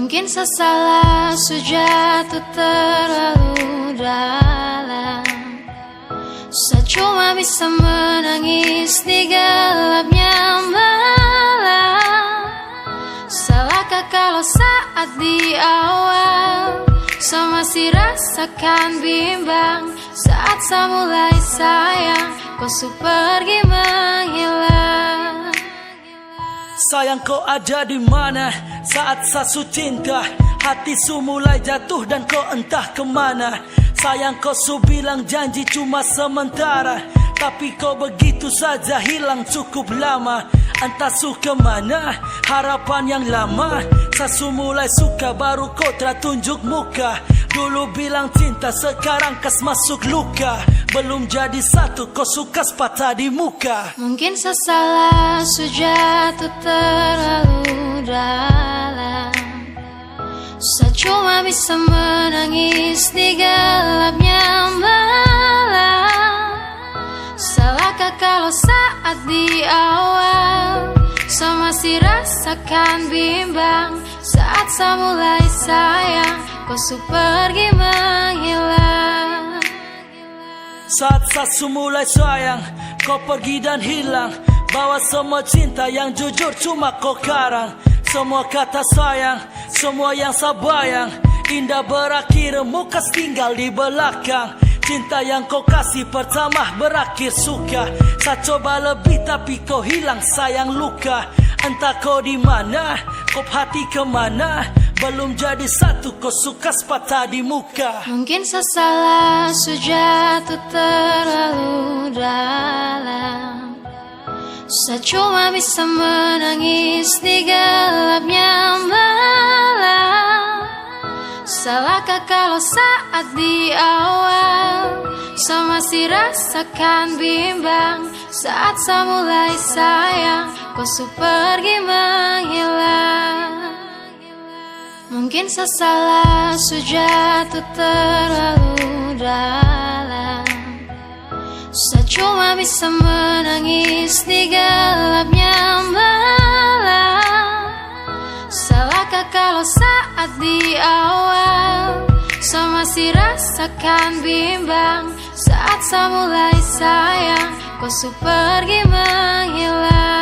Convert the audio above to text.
Mungkin sesalah jatuh terlalu dalam. Saya cuma bisa menangis di gelapnya malam. Salahkah kalau saat di awal saya masih rasakan bimbang. Saat saya mulai sayang, kau su pergi menghilang. Sayang, kau ada di mana saat saya su cinta? Hati su mulai jatuh dan kau entah kemana. Sayang, kau su bilang janji cuma sementara, tapi kau begitu saja hilang cukup lama. Entah su kemana harapan yang lama. Saya su mulai suka baru kau telah tunjuk muka. Dulu bilang cinta, sekarang kas masuk luka. Belum jadi satu, kau suka patah di muka. Mungkin sesalah jatuh terlalu dalam. Saya cuma bisa menangis di gelapnya malam. Salahkah kalau saat di awal saya masih rasakan bimbang. Saat saya mulai sayang, kau su pergi menghilang. Saat saya su mulai sayang, kau pergi dan hilang. Bawa semua cinta yang jujur cuma kau karang. Semua kata sayang, semua yang saya bayang, indah berakhir, mukas tinggal di belakang. Cinta yang kau kasih pertama berakhir suka. Saya coba lebih tapi kau hilang sayang luka. Entah kau di mana, kau hati kemana. Belum jadi satu, kau suka patah di muka. Mungkin sesalah jatuh terlalu dalam. Saya cuma bisa menangis di gelapnya malam. Salahkah kalau saat di awal saya masih rasakan bimbang. Saat saya mulai sayang, kau su pergi menghilang. Mungkin sesalah jatuh terlalu dalam. Saya cuma bisa menangis di gelapnya malam. Salahkah kalau saat di awal saya masih rasakan bimbang. Saat saya mulai sayang, kau su pergi menghilang.